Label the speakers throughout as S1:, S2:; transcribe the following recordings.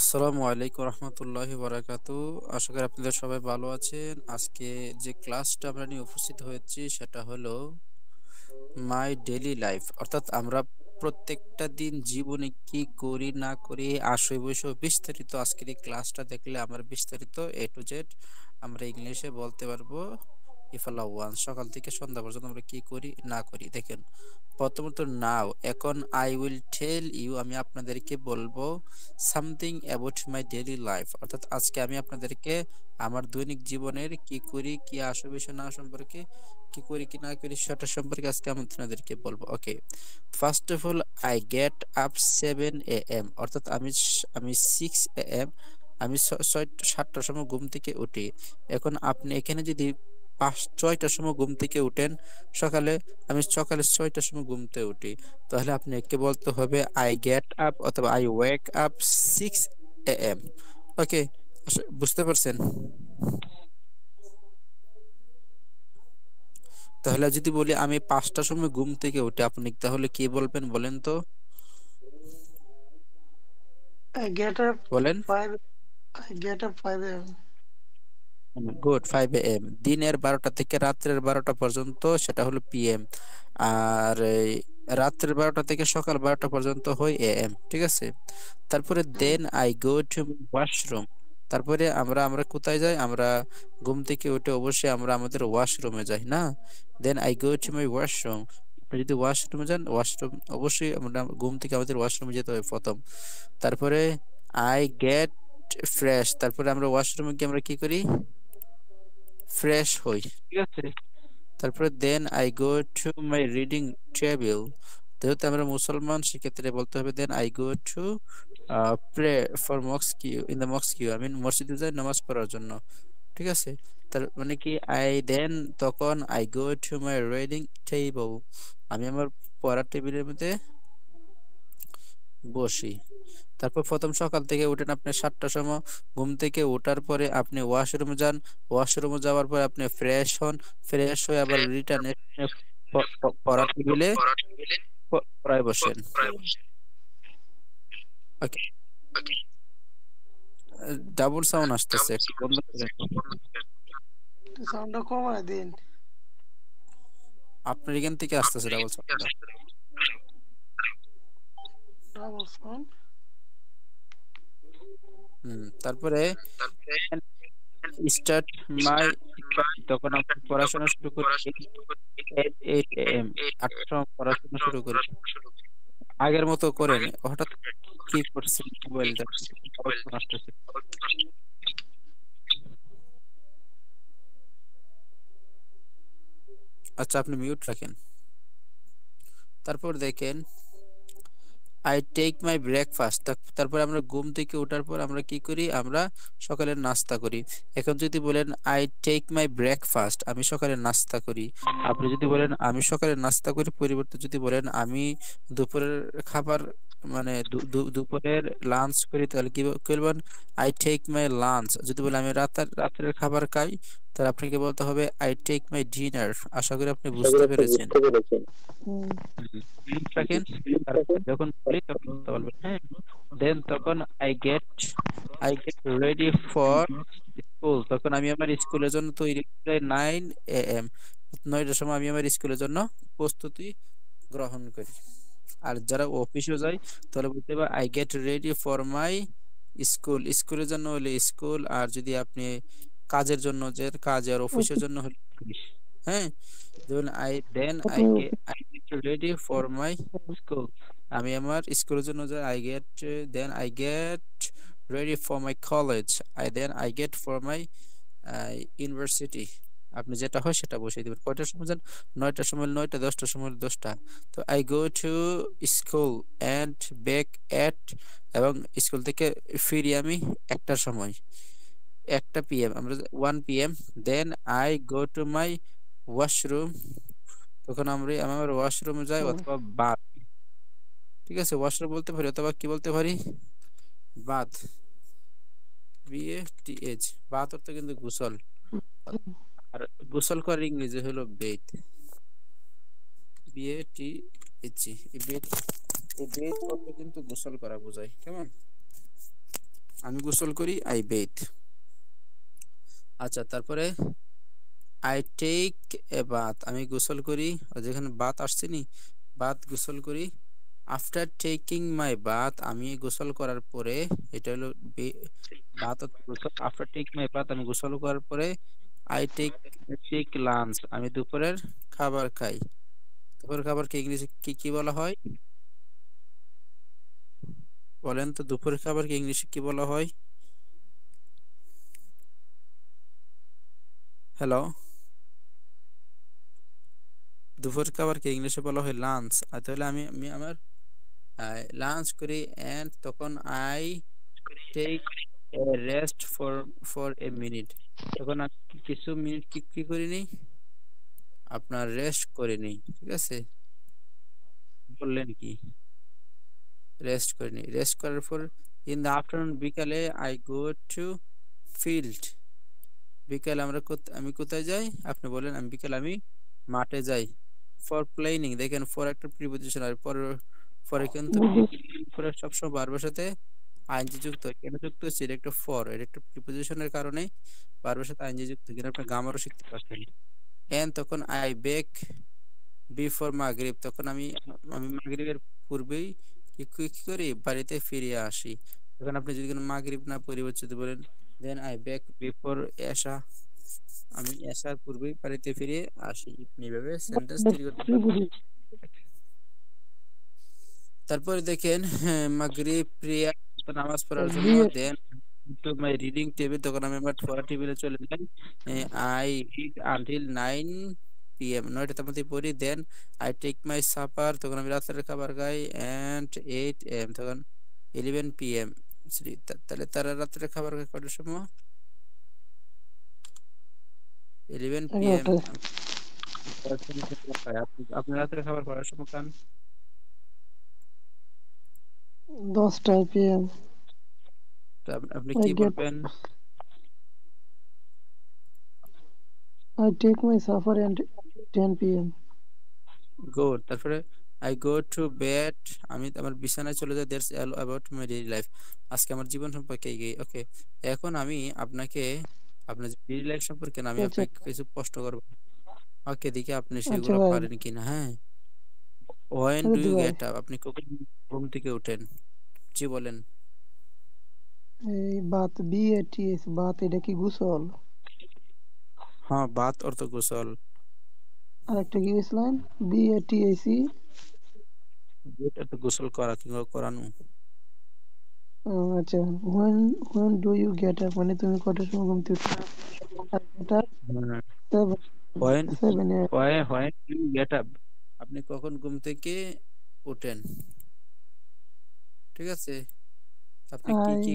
S1: আসসালামু আলাইকুম রহমতুল্লাহি বারাকাতু। আশা করি আপনাদের সবাই ভালো আছেন। আজকে যে ক্লাসটা আমরা নিয়ে উপস্থিত হয়েছি সেটা হলো মাই ডেইলি লাইফ, অর্থাৎ আমরা প্রত্যেকটা দিন জীবনে কি করি না করি আসে বসে বিস্তারিত আজকের এই ক্লাসটা দেখলে আমরা বিস্তারিত A to Z আমরা ইংলিশে বলতে পারবো। ইফালা ওয়ান সকাল থেকে সন্ধ্যা পর্যন্ত আমরা কি করি না করি দেখেন। প্রথমত নাও, এখন আই উইল টেল ইউ, আমি আপনাদেরকে বলবো something about my daily life, অর্থাৎ আজকে আমি আপনাদেরকে আমার দৈনিক জীবনের কি করি কি আসে বিষয় না সম্পর্কে, কি করি কি না করি সেটা সম্পর্কে আজকে আমি আপনাদেরকে বলবো। Okay, first of all I get up 7 AM, অর্থাৎ আমি 6 AM, আমি 7টার সময় ঘুম থেকে উঠি। এখন আপনি এখানে যদি 6টার সময় ঘুম থেকে উঠেন সকালে, আমি সকালে 6টার সময় ঘুমতে উঠি, তাহলে আপনাকে বলতে হবে আই গেট আপ অথবা আই ওয়েক আপ 6 AM। ওকে, বুঝতে পারছেন? তাহলে যদি বলি আমি 5টার সময় ঘুম থেকে উঠি, আপনি তাহলে কি বলবেন বলেন তো?
S2: I get up
S1: বলেন।
S2: 5 I get up 5 a.m.
S1: Good, 5 AM। দিনের 12টা থেকে রাত্রের 12টা পর্যন্ত সেটা হলো PM। আর এই রাত্রের 12টা থেকে সকাল 12টা পর্যন্ত হয় AM, ঠিক আছে? তারপরে
S2: Mm,
S1: then I go to washroom. তারপরে আমরা আমরা কোথায় যাই? আমরা ঘুম থেকে উঠে অবশ্যই আমরা আমাদের ওয়াশরুমে যাই না? Then I go to my washroom. আপনি যদি ওয়াশরুমে যান, ওয়াশরুম অবশ্যই আমরা ঘুম থেকে আমাদের ওয়াশরুমে যেতে হবে প্রথম। তারপরে আই গেট ফ্রেশ। তারপরে আমরা ওয়াশরুমে গিয়ে আমরা কি করি? ফ্রেশ হই, ঠিক আছে? তারপরে then I go to my reading table. যেহেতু আমরা মুসলমান সেক্ষেত্রে বলতে হবে then I go to pray for mosque in the mosque, আমি মসজিদে যাই নামাজ পড়ার জন্য, ঠিক আছে? তার মানে কি আই দেন, তখন I go to my reading table, আমি আমার পড়ার টেবিলের মধ্যে বসি। তারপর প্রথম সকাল থেকে উঠেন আপনি 7টার সময়, ঘুম থেকে ওঠার পরে আপনি ওয়াশরুমে যান, ওয়াশরুমে যাওয়ার পরে আপনি ফ্রেশ হন, ফ্রেশ হয়ে আবার রিটার্ন পড়ার টেবিলে পড়ায় বসেন। ওকে, ডাবল সাউন্ড আসতেছে, একটু বন্ধ করেন।
S2: the sound of comma then
S1: আপনার এখান থেকে আসতেছে ডাবল সাউন্ডটা।
S2: double sound.
S1: তারপরে স্টার্ট মাই স্টাডি, তখন আপনি পড়াশোনা শুরু করি 8 AM, 8টার সময় পড়াশোনা শুরু করি। আগের মতো করেন, হঠাৎ কি করছেন মোবাইলটা? আবার ফোন আসতেছে। আচ্ছা, আপনি মিউট রাখেন। তারপর দেখেন আই টেক মাই ব্রেকফাস্ট। তারপর আমরা ঘুম থেকে ওঠার পর আমরা কি করি? আমরা সকালের নাস্তা করি। এখন যদি বলেন আই টেক মাই ব্রেকফাস্ট, আমি সকালে নাস্তা করি। আপনি যদি বলেন আমি সকালে নাস্তা করি, পরিবর্তে যদি বলেন আমি দুপুরের খাবার মানে দুপুরের লাঞ্চ করি, তাহলে কি বলবেন? I take my lunch. যদি বলেন আমি রাতের খাবার খাই, তাহলে আপনাকে বলতে হবে আই টেক মাই ডিনার। আশা করি আপনি বুঝতে পেরেছেন।
S2: Mm,
S1: মিউট রাখেন। তারপর যখন বলি তখন কথা বলবেন, হ্যাঁ? দেন তখন I get ready for school, তখন আমি আমার স্কুলের জন্য তৈরি করি 9 AM। 9টার সময় আমি আমার স্কুলের জন্য প্রস্তুতি গ্রহণ করি। আর যারা অফিসে যায় তাহলে বলতে হবে I get ready for my school. স্কুলের জন্য হলে স্কুল, আর যদি আপনি কাজের জন্য যে কাজ আর অফিসের জন্য হলে অফিস। হ্যাঁ, যেমন I get ready for my school, আমি আমার স্কুলের জন্য যাই। I get ready for my college. I get for my university. আপনি যেটা হয় সেটা বসিয়ে দিবেন। কয়টার সময় যান? 9টার সময় 9টা, 10টার সময় 10টা। তো I go to school and back at, এবং স্কুল থেকে ফিরি আমি 1টার সময়, 1টা PM, আমরা 1 PM। Then I go to my washroom, তখন আমি আমার ওয়াশরুমে যাই
S2: mm,
S1: অথবা বাথ, ঠিক আছে? ওয়াশরুম বলতে পারি অথবা কি বলতে পারি? Bath, BATH। বাথ অর্থ কিন্তু গোসল, আর গোসল করার ইংরেজি হলো বেথ, BATH। এই বেথ অর্থ কিন্তু গোসল করা বোঝায়, কেমন? আমি গোসল করি, আই বেথ। আচ্ছা, তারপরে আই টেক এ বাথ, আমি গোসল করি, যেখানে বাথ আসছে নি, বাথ গোসল করি। আফটার টেকিং মাই বাথ, আমি গোসল করার পরে, এটা হলো bath, after take my bath, আমি গোসল করার পরে আই টেক টেক লাঞ্চ, আমি দুপুরের খাবার খাই। দুপুরের খাবারকে ইংলিশে কি কি বলা হয়? বলেন তো, দুপুরের খাবারকে ইংলিশে কি বলা হয়? হ্যালো, দুপুরের খাবারকে ইংলিশে বলা হয় লাঞ্চ। আর তাহলে আমি আমি আমার লাঞ্চ করি, এন্ড তখন I take rest for for a minute, তখন আমি কিছু মিনিট কি কি করিনি, আপনার রেস্ট করিনি। ঠিক আছে, বললেন কি রেস্ট করিনি, রেস্ট করার পর ইন দ্য আফটারনুন, বিকালে আই গো টু ফিল্ড, বিকেল আমি কোথায় যাই? আপনি বলেন, আমি বিকেল আমি মাঠে যাই। ফর প্লেনিং, দেখেন ফর একটা প্রিপোজিশন, আর পরে কিন্তু পরে সবসময় ভার্বের সাথে আইনজি যুক্ত হয়। কেন যুক্ত হচ্ছে? এটা একটা ফর, এটা একটা প্রিপোজিশনের কারণে ভার্বের সাথে আইনজি যুক্ত হয়। কিন্তু আপনি গ্রামারও শিখতে পারছেন। এন্ড তখন আই বেক বিফোর মাগরিব, তখন আমি আমি মাগরিবের পূর্বেই কি কি কি করি, বাড়িতে ফিরে আসি। তখন আপনি যদি কোনো মাগরিব না পরিবর্তিত বলেন, দেন আই বেক বিফোর এশা, আমি এশার পূর্বেই বাড়িতে ফিরে আসি। আপনি এভাবে সেন্টেন্স তৈরি করতে পারেন। তারপরে দেখেন, মাগরিব প্রেয়ার, নামাজ পড়ার জন্য,
S2: বিয়ে
S1: দেন টু মাই রিডিং টেবিল, তখন আমি আমার পড়া টেবিলে চলে যাই। আই রিড আনটিল 9 p.m, 9টার মধ্যে পড়ি। Then I take my supper, তখন আমি রাতের খাবার খাই। এন্ড 8 a.m, তখন 11 p.m। তাহলে তারা রাতের খাবার খায় কটার সময়? 11 p.m।
S2: 11টায়
S1: আপনি রাতের খাবার করার সময় খান?
S2: 10টায় PM.
S1: তো আপনি
S2: I
S1: কি
S2: get
S1: বলবেন?
S2: I take my supper at 10 PM.
S1: Good. তারপরে আই গো টু বেড, আমি আমার বিছানায় চলে যাই। That's all about my daily life, আজকে আমার জীবন সম্পর্কে এই। ওকে, এখন আমি আপনাকে আপনার ডেইলি লাইফ সম্পর্কে না, আমি
S2: আচ্ছা
S1: আপনাকে কিছু প্রশ্ন করব। ওকে, দেখি আপনি
S2: আচ্ছা
S1: সেগুলো
S2: ভাই,
S1: পারেন কিনা। হ্যাঁ, ওয়েন
S2: আরে
S1: ডু
S2: দি
S1: ইউ
S2: ভাই,
S1: গেট আপ, আপনি কখন ঘুম থেকে ওঠেন? জি বলেন।
S2: এই বাত BATS বাত, এটা কি গোসল?
S1: হ্যাঁ, বাত অর্থ গোসল।
S2: আর একটা কি গেছিলেন? BATAC।
S1: এটা তো গোসল করা কিংবা করানো।
S2: আচ্ছা, when when do you get up, মানে তুমি কটার সময় ঘুম থেকে উঠো? আর এটা
S1: হ্যাঁ,
S2: 7
S1: when
S2: 7
S1: when do you get up, আপনি কখন ঘুম থেকে ওঠেন? ঠিক আছে, আপনি কি কি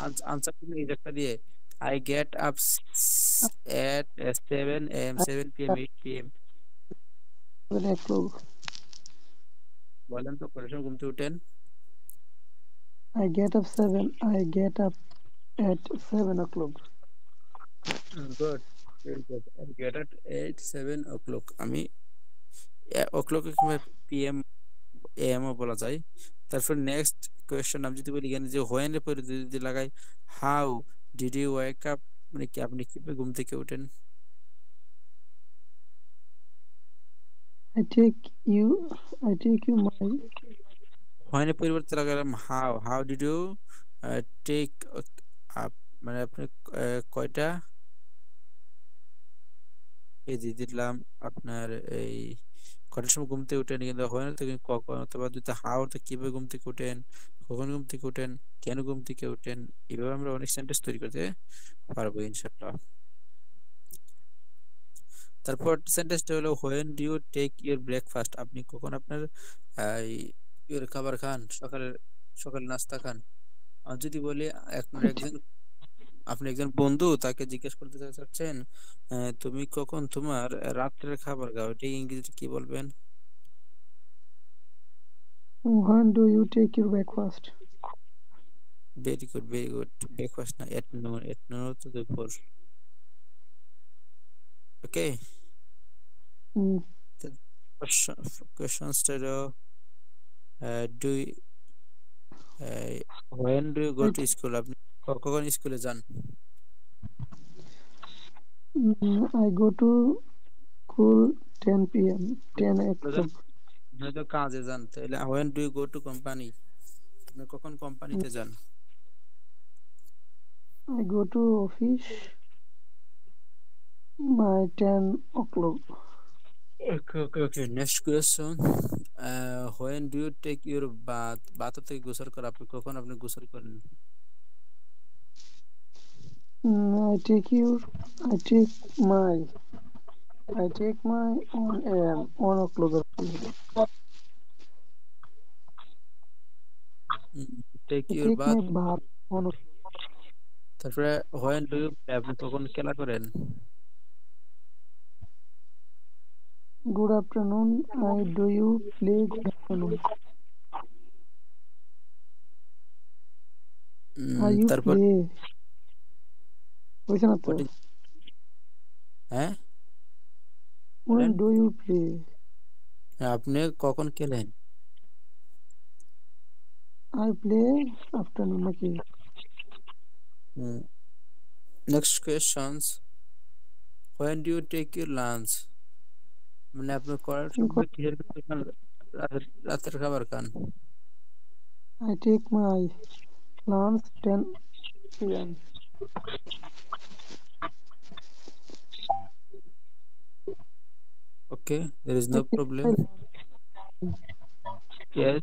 S2: I
S1: আনসার দিলে এই একটা দিয়ে, I get up at 7 a.m, 7 p.m, 8 p.m।
S2: 7 o'clock.
S1: বলেন তো কটার সময় ঘুম থেকে উঠেন?
S2: I get up at 7 o'clock.
S1: Good, very good. I get আট 7 o'clock, আমি o'clock কিংবা PM AM ও বলা যায়। তারপর নেক্সট কোয়েশ্চেন আমি যদি বলি এখানে যে হোয়েন এর পরে যদি লাগাই, how did you wake up, মানে কি আপনি কিভাবে ঘুম থেকে ওঠেন?
S2: I take you, I take you my,
S1: when এর পরিবর্তে লাগালাম how, how did you take up, মানে আপনি কয়টা, এই যে দিলাম আপনার এই কটার সময় ঘুম থেকে উঠেন, কিন্তু হয় না তো কিন্তু কখন, অথবা যদি হাও তো কিভাবে ঘুম থেকে উঠেন, কখন ঘুম থেকে উঠেন, কেন ঘুম থেকে উঠেন, এভাবে আমরা অনেক সেন্টেন্স তৈরি করতে পারবো ইনশাল্লাহ। তারপর সেন্টেন্সটা হলো when do you take your breakfast, আপনি কখন আপনার ইউর খাবার খান, সকালের সকালে নাস্তা খান। আর যদি বলি আপনার
S2: I take,
S1: একজন, আপনি একজন বন্ধু, তাকে জিজ্ঞেস করতে চাচ্ছেন, তুমি কখন তোমার রাত্রের খাবার খাও, এটা ইংরেজিতে কি বলবেন?
S2: when do you take your breakfast?
S1: Very good, very good. Breakfast না, এট নুন, এট নুন হচ্ছে দুপুর। ওকে,
S2: Mm,
S1: কোশ্চেনসটা হলো do When do you go
S2: I
S1: to school? আপনি কখন স্কুলে যান?
S2: I go to school 10 p.m. 10
S1: যখন
S2: o'clock.
S1: হয়তো কাজে যান তাহলে when do you go to company? আপনি কখন
S2: Mm,
S1: কোম্পানিতে যান?
S2: I go to office by 10 o'clock.
S1: Okay, okay, okay. Next question. When do you take your bath? Bath থেকে গোসল করা আপনি কখন আপনি গোসল করেন?
S2: I take your, I take my, I take my 1 a.m. 1 o'clock.
S1: Take
S2: I
S1: your
S2: take my
S1: bath.
S2: bath 1 o'clock.
S1: তারপরে when do you play? আপনি কখন খেলা করেন?
S2: Good afternoon. I do you play good afternoon? I you
S1: তারপর
S2: play. হয়েছে না তো?
S1: what is হ্যাঁ
S2: When
S1: বলেন
S2: do you play?
S1: আপনি কখন খেলেন?
S2: I play afternoon নাকি?
S1: Next questions when do you take your lunch? মানে আপনি করার
S2: তুমি
S1: সময় কিসের খাবার খান? রাতের খাবার খান?
S2: I take my lunch 10 p.m.
S1: Okay, there is
S2: I
S1: no
S2: take
S1: problem.
S2: my
S1: Yes.